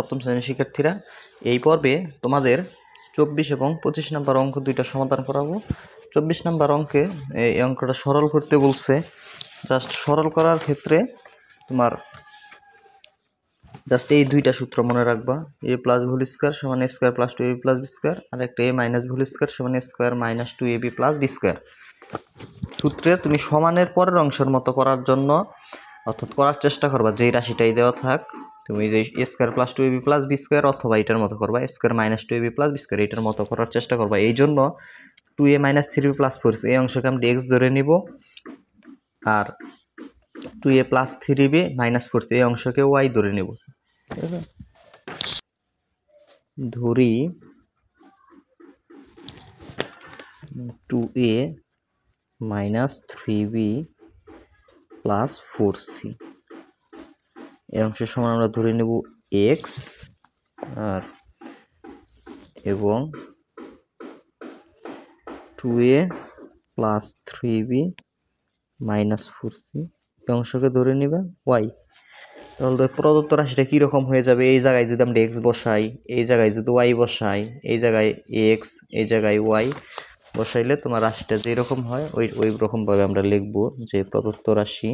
সপ্তম শ্রেণীর শিক্ষার্থীরা, এই পর্বে তোমাদের 24 এবং 25 নম্বর অঙ্ক দুইটা সমাধান করাবো। 24 নম্বর অঙ্কে এই অঙ্কটা সরল করতে বলছে। জাস্ট সরল করার ক্ষেত্রে তোমার জাস্ট এই দুইটা সূত্র মনে রাখবা, a প্লাস হোল স্কোয়ার সমান a square plus 2ab plus B square, আর একটা a মাইনাস হোল স্কোয়ার সমান a square minus 2ab plus B square. সূত্রে তুমি সমানের পরের অংশের মতো করার জন্য অর্থাৎ করার চেষ্টা করবা যেই রাশিটাই দেওয়া থাক, তুমি যে A square plus 2ab plus B square অথবা এটার মতো করবা A square minus 2ab plus B square, এটার মতো করার চেষ্টা করবা। এই জন্য 2a মাইনাস 3b প্লাস 4 এই অংশকে আমরা এক্স ধরে নিব, আর 2a প্লাস 3b মাইনাস 4 এই অংশকে ওয়াই ধরে নিব। ধরি 2a minus 3b plus 4c এই অংশের সমান আমরা ধরে নেব এক্স, আর এবং 2a plus 3b minus 4c এই অংশকে ধরে নেবে ওয়াই। তাহলে প্রদত্ত রাশিটা কীরকম হয়ে যাবে? এই জায়গায় যদি আমরা এক্স বসাই, এই জায়গায় যদি ওয়াই বসাই, এই জায়গায় এক্স, এই জায়গায় ওয়াই বসাইলে তোমার রাশিটা যেরকম হয় ওই রকমভাবে আমরা লিখব যে প্রদত্ত রাশি,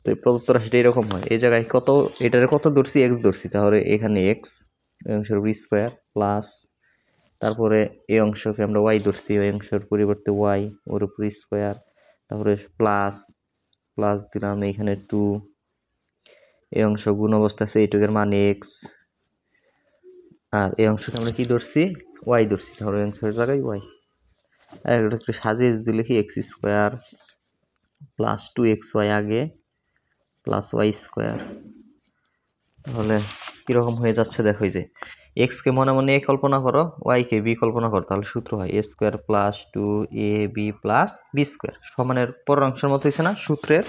তো এই প্রদত্ত রাশিটা এরকম হয়। এই জায়গায় কত, এটারে কত ধরছি? এক্স ধরছি, তাহলে এখানে এক্স অংশের উপর স্কোয়ার প্লাস, তারপরে এই অংশকে আমরা ওয়াই ধরছি, ওই অংশের পরিবর্তে ওয়াই ওর উপর স্কোয়ার, তারপরে প্লাস প্লাস দিলাম এখানে 2, এই অংশ গুণ অবস্থা আছে, এইটুকের মান এক্স, আর এই অংশকে আমরা কি ধরছি? ওয়াই ধরছি, তাহলে এই অংশের জায়গায় ওয়াই। আর এটা একটু সাজিয়ে দিলে কি এক্স স্কোয়ার প্লাস 2xy আগে প্লাস ওয়াই স্কোয়ার, তাহলে কীরকম হয়ে যাচ্ছে দেখো। যে এক্সকে মনে মনে এ কল্পনা করো, ওয়াইকে বি কল্পনা করো, তাহলে সূত্র হয় A square plus 2ab plus B square সমানের পরের অংশের মতো হয়েছে না সূত্রের,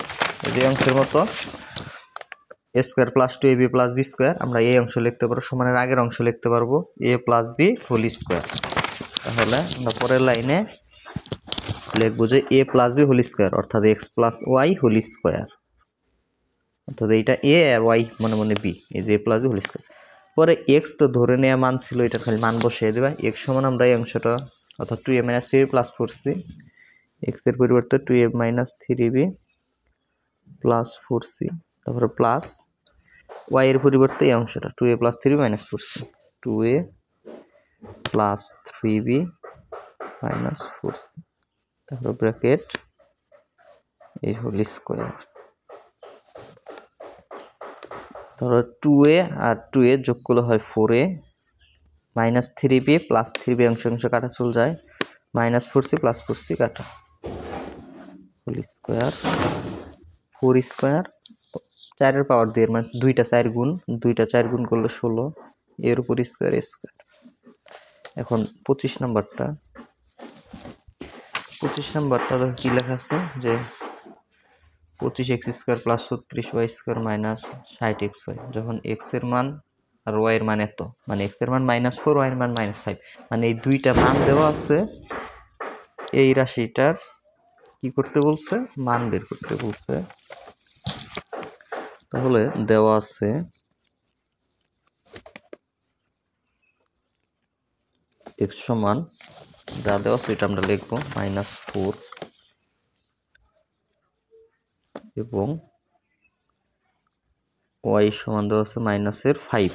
যে অংশের মতো A square plus 2ab plus B square আমরা এই অংশ লিখতে পারবো, সমানের আগের অংশ লিখতে পারবো A plus B whole square. তাহলে আমরা পরের লাইনে লিখবো যে A plus B whole square অর্থাৎ X plus Y whole square, অর্থাৎ এইটা এ আর ওয়াই মনে মনে বি, এই যে A plus B whole square. পরে এক্স তো ধরে নেওয়া মান ছিল, এটা খালি মান বসিয়ে দেবা। এক্স সমান আমরা এই অংশটা অর্থাৎ 2a minus 3b plus 4c, x এর পরিবর্তে 2a minus 3b plus 4c, তারপরে প্লাস ওয়াই এর পরিবর্তে এই অংশটা 2a plus 3b minus 4c, 2a plus 3b minus 4c, তারপরে ব্র্যাকেট এই হোল স্কোয়ার। তাহলে 2a আর 2a যোগ করলে হয় 4a, minus 3b plus 3b অংশ কাটা চলে যায়, মাইনাস 4c প্লাস 4c কাটা হোল স্কোয়ার 4 স্কোয়ার 4-এর পাওয়ার 2 মানে 2টা 4 গুণ, 2টা 4 গুণ করলে 16 এর উপর স্কোয়ার এ স্কোয়ার। এখন 25 নাম্বারটা কি লেখা আছে যে 25x square plus 36y square minus 60xy, যখন এক্স এর মান আর ওয়াই এর মান এত, মানে এক্স এর মান -4 ওয়াই এর মান -5, মানে এই দুইটা মান দেওয়া আছে, এই রাশিটার কি করতে বলছে? মান বের করতে বলছে। তাহলে দেওয়া আছে x সমান যা দেওয়া আছে এটা আমরা লিখবো -4 এবং y সমান দেওয়া আছে -5,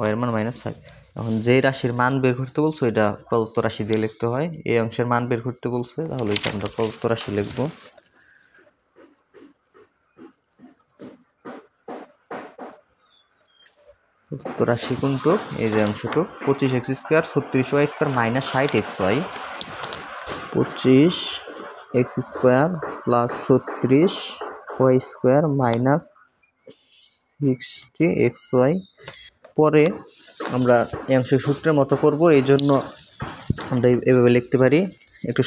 y এর মান -5। এখন যে রাশির মান বের করতে বলছো এটা প্রদত্ত রাশি দিয়ে লিখতে হয়, এই অংশের মান বের করতে বলছে, তাহলে এটা আমরা প্রদত্ত রাশি লিখবো। প্রদত্ত রাশি কোনটুকু? এই যে অংশটুকু 25x square 36y square minus 60xy, 25x square plus 36y square minus 60xy। পরে আমরা এই অংশের সূত্রের মতো করব, এই জন্য আমরা এভাবে লিখতে পারি, একটু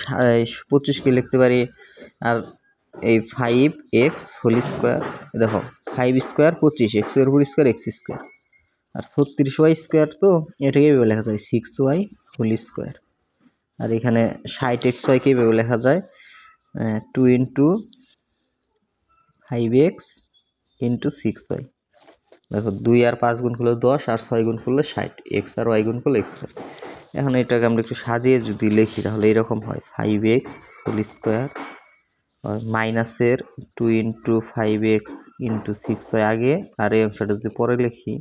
25কে লিখতে পারি, আর এই 5x হোল স্কোয়ার, দেখো 5 স্কোয়ার 25 x এর উপর স্কোয়ার x স্কোয়ার, আর 36y স্কোয়ার তো এটাকে এভাবে লেখা যায় 6y হোল স্কোয়ার, আর এখানে 60xy কে এভাবে লেখা যায় 2 × 5x ইন্টু 6y। দেখো 2 আর 5 গুণ করলে 10 আর 6 গুণ করলে 60, x আর y গুণ করলে x। এখন এটাকে আমরা একটু সাজিয়ে যদি লিখি তাহলে এরকম হয় 5x হোল স্কোয়ার মাইনাসের 2 ইন্টু 5x ইন্টু 6y আগে, আর এই অংশটা যদি পরে লিখি।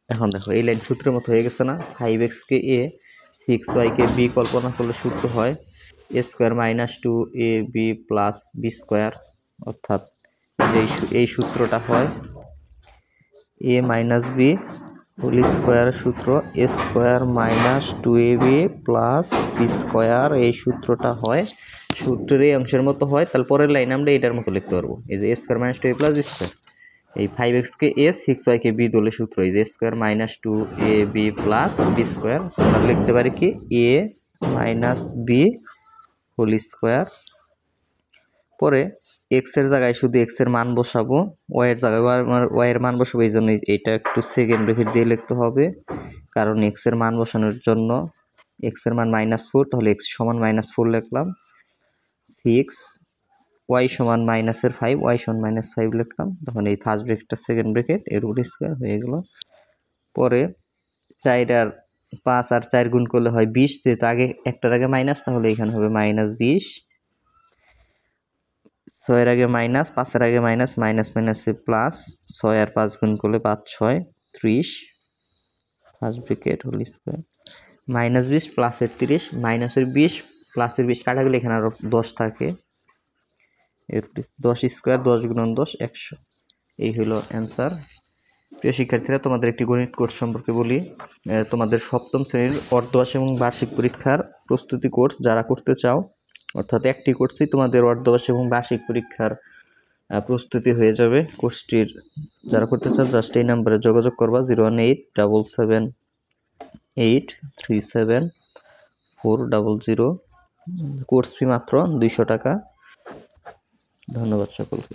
এখন দেখো এই লাইন সূত্রের মতো হয়ে গেছে না? 5x K a, 6y K b কল্পনা করলে সূত্র হয় a square minus 2ab plus b square, অর্থাৎ এই সূত্রটা হয় a minus b whole square সূত্র a square minus 2ab plus B square. এই সূত্রটা হয় সূত্রের এই অংশের মতো হয়, তারপরের লাইন আমরা এটার মতো লিখতে পারবো, এই যে a square minus 2a plus B square. এই 5x K a, 6y K b দলে সূত্র এই যে square minus 2ab plus B square. আমরা লিখতে পারি কি a minus B whole square. পরে x এর জায়গায় শুধু x এর মান বসাবো, y এর জায়গায় y এর মান বসাবো, এই জন্য এটা একটু সেকেন্ড ব্র্যাকেট দিয়ে লিখতে হবে, কারণ x এর মান বসানোর জন্য x এর মান -4, তাহলে x সমান -4 লিখলাম। 6 y সমান -5, y সমান -5 লিখলাম। তখন এই ফার্স্ট ব্র্যাকেটটা সেকেন্ড ব্র্যাকেট এর রুট স্কয়ার হয়ে গেল। পরে 4 আর 5 আর 4 গুণ করলে হয় 20, যেহেতু আগে একটার আগে মাইনাস তাহলে এখানে হবে -20। 6 এর আগে মাইনাস, 5 এর আগে মাইনাস, মাইনাস মাইনাসে প্লাস, 6 আর 5 গুণ করলে 5 6 30 ফার্স্ট ব্র্যাকেট হোল স্কয়ার -20 প্লাসের 30 মাইনাসের 20 প্লাসের 20 কাটা গেলে এখানে আরো 10 থাকে, এর 10 স্কয়ার 10 গুণন 10 100। এই হলো অ্যান্সার। প্রিয় শিক্ষার্থীরা, তোমাদের একটি গণিত কোর্স সম্পর্কে বলি। তোমাদের সপ্তম শ্রেণীর অর্ধবার্ষিক এবং বার্ষিক পরীক্ষার প্রস্তুতি কোর্স যারা করতে চাও, অর্থাৎ একটি কোর্সই তোমাদের অর্ধবার্ষিক এবং বার্ষিক পরীক্ষার প্রস্তুতি হয়ে যাবে। কোর্সটির যারা করতে চাও জাস্ট এই নাম্বারে যোগাযোগ করবা 01877837400। কোর্স ফি মাত্র 200 টাকা। ধন্যবাদ সকলকে।